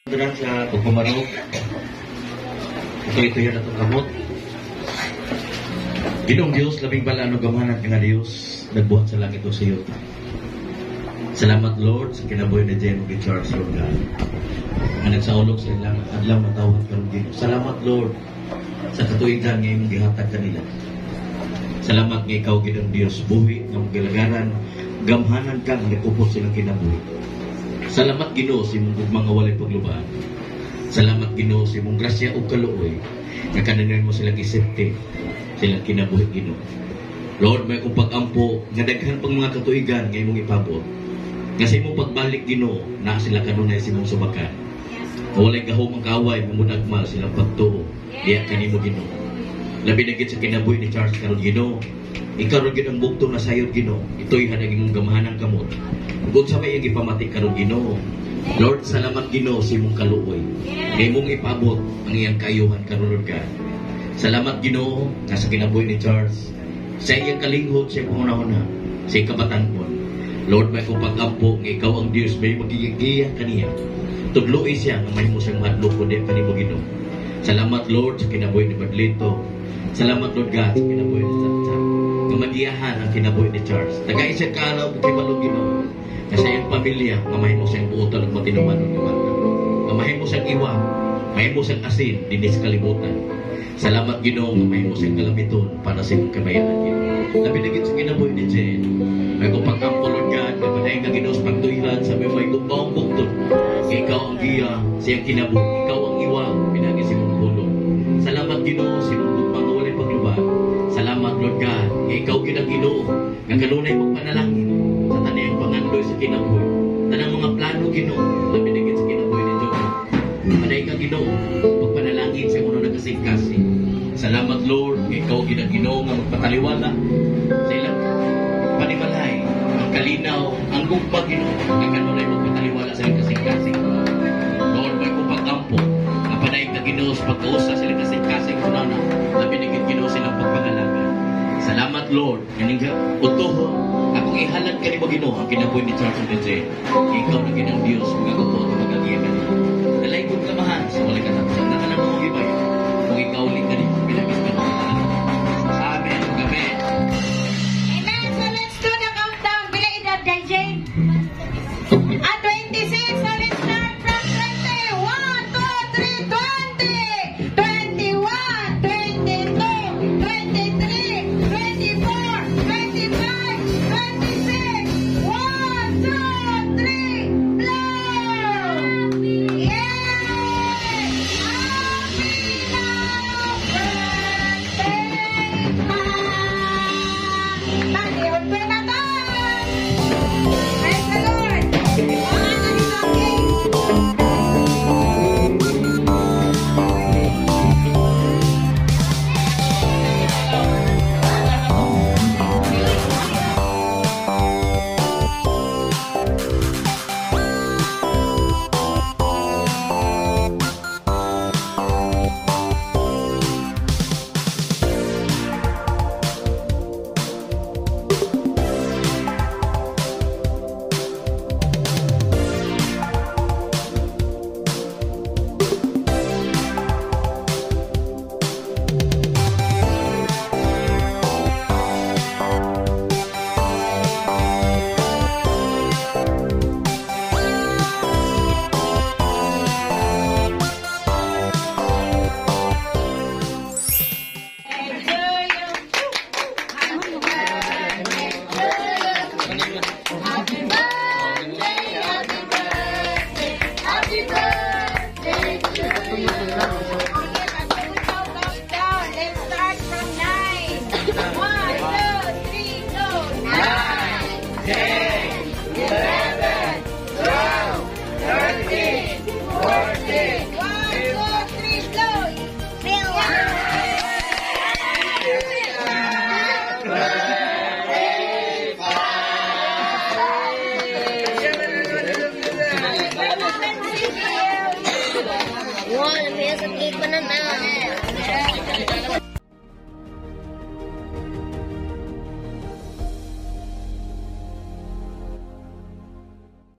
Terang sa pagpamaraw, ito yan atong kamot. Ginong Diyos, labing bala no gamanan nga Diyos, nagbuhat sa langit o sa iyo. Salamat Lord sa kinabuhi na Jen o Charles Lord God. Ang nagsaulog sa ilang adlaw na tawag karong Ginoo. Salamat Lord sa katuigan nga imong gihatag kanila. Salamat nga ikaw ginong Diyos, buhi nga mong gilagaran, gamhanan ka nga nagupos silang kinabuhi. Salamat Ginoo sa imong mga walay paglubaan. Salamat Ginoo sa imong grasya ug kaluoy nga kananan mo silang isipte silang kinabuhi Ginoo. Lord, may kong pag-ampo nga daghan pang mga katuigan nga imong ipabot. Nga sa imong pagbalik Ginoo na sila kanunay sa imong subakan. Walay gahom ang kaaway mamunagmal silang pagtuo. Diya kanimo Ginoo. Labi na gid sa kinabuhi ni Charles karon Ginoo. Ikaw ron gid ang bugtong na sayod Ginoo. Ito'y hanag imong gamahanang kamot. Kung sa may ipamati karon Ginoo. Lord, salamat Ginoo sa imong kaluoy. Nga imong ipabot ang iyang kaayuhan karon Lord God. Salamat Ginoo nga sa kinabuhi ni Charles. Sa iyang kalinghod sa una-una, sa iyang kabatanon. Lord, may kong pag-ampo nga ikaw ang Diyos may magigiya kaniya. Tudloy siya nga may mo siyang madlo ko din kanimo Ginoo. Salamat Lord sa kinabuhi ni Badlito. Salamat Lord God sa kinabuhi ni Tatsa. Nga magiyahan ang kinabuhi ni Charles. Tagay siya kalaw kay Balong Ginoo. Kasi yung pamilya, nga mo siyang buotan at matinuman ng kumanta. Nga mo siyang iwa, mo siyang asin, dinis kalibutan. Salamat Ginoo, nga mo siyang kalamiton para sa iyong kabayaan Ginoo. Labinagit sa kinabuhi ni Jen. May kong pagkampo Lord God, nga manayin ka Ginoo sa pagtuilan, sabi may gumbawang bukton. Ikaw ang giya, siyang kinabuhi. Ikaw ang iwa, pinagi sa iyong bulong. Salamat Ginoo, sa iyong mga walay pagluban. Salamat Lord God, nga ikaw ginang Ginoo, nga kanunay magpanalangin sa tanayang pangandoy sa kinabuhi. Tanang mga plano Ginoo, labi na sa kinabuhi ni Diyos. Panay ka Ginoo, pagpanalangin sa uno nagkasing-kasing. Salamat Lord, nga ikaw ginang Ginoo nga magpataliwala sa ilang panimalay, ang kalinaw, ang gugma Ginoo, nga kanunay magpataliwala sa ilang kasing-kasing. Lord, may kong pagkampo, nga panay ka Ginoo sa pagkausa sa ilang kasing-kasing kunana, labi na Ginoo silang pagpangalaga. Salamat Lord, ganing utuho, akong ihalan ka ni mo Ginoo ang kinabuhi ni Charles J. Ikaw na ginang Diyos, magagupo at magagiya ka niya. Dalay kong kamahan sa walay katapos. Ang nakanang mga ibay, kung ikaw ulit ka niyo, pinagis ka